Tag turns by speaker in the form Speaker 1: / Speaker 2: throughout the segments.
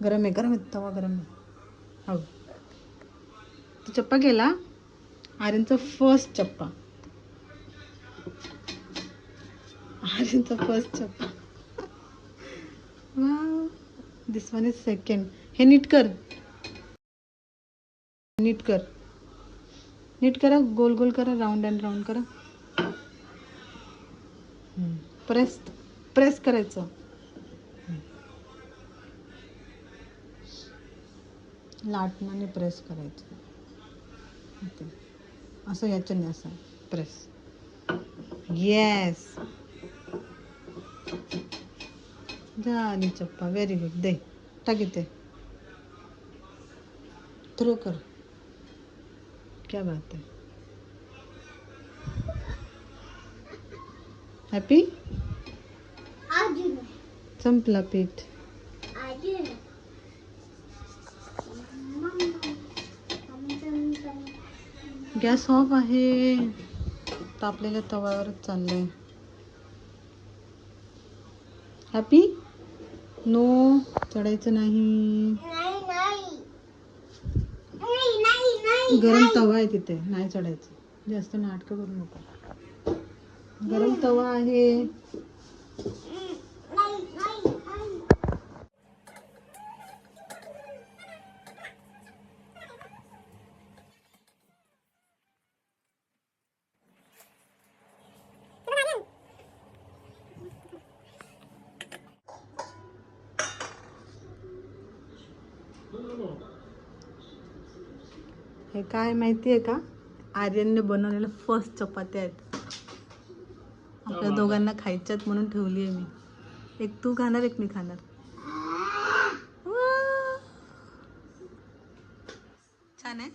Speaker 1: गरम आहे तवा गरम आहे. हो तू चप्पा केला आर्यनचा फर्स्ट चप्पा. आर्यनचा फर्स्ट चप्पा. Wow this one is second. हे नीट कर नीट करा. गोल गोल करा. राऊंड अँड राऊंड करा. प्रेस करायचं. लाटण्याने प्रेस करायचं. ओके असं याच्याने असं प्रेस. येस झाली चप्पा. Very good. दे टाक इथे. थ्रो कर. क्या बात है. हॅपी. संपला पीठ. गॅस ऑफ आहे. तापलेल्या तव्यावरच चाललंय. हॅपी नो चढायचं नाही. गरम तवा आहे तिथे. नाही चढायचं. जास्त नाटकं करू नको. गरम तवा आहे. हे काय माहिती आहे का. आर्यनने बनवलेलं फर्स्ट चपात्या आहेत. आपल्या दोघांना खायच्यात म्हणून ठेवली आहे मी. एक तू खाणार एक मी खाणार. छान आहे.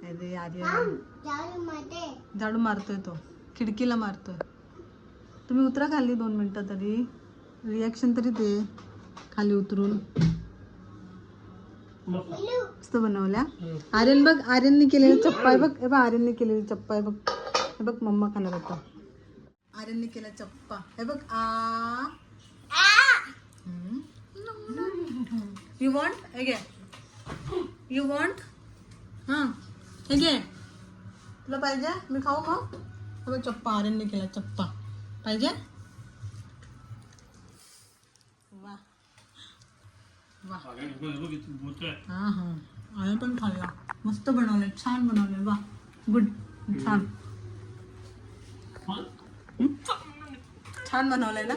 Speaker 1: अरे आर्यन झाडू मारतोय तो. खिडकीला मारतोय. तुम्ही उतरा खाली 2 मिनिटं तरी. रिॲक्शन तरी दे खाली उतरून. मस्त बनवल्या. आर्यन बघ. आर्यनने केलेली चप्पा आहे बघ. हे बघ आर्यनने केलेली चप्पा आहे बघ. हे बघ मम्मा खाणार होता. आर्यनने केला चप्पा. हे बघ. You want. हे घे. You want. हां हे घे. तुला पाहिजे मी खाऊ मग. हे बघ चप्पा. आर्यनने केला चप्पा. पाहिजे. वा वा. हां हां आम्ही पण खाल्ला. मस्त बनवले. छान बनवले. वा गुड. छान छान बनवलंय ना.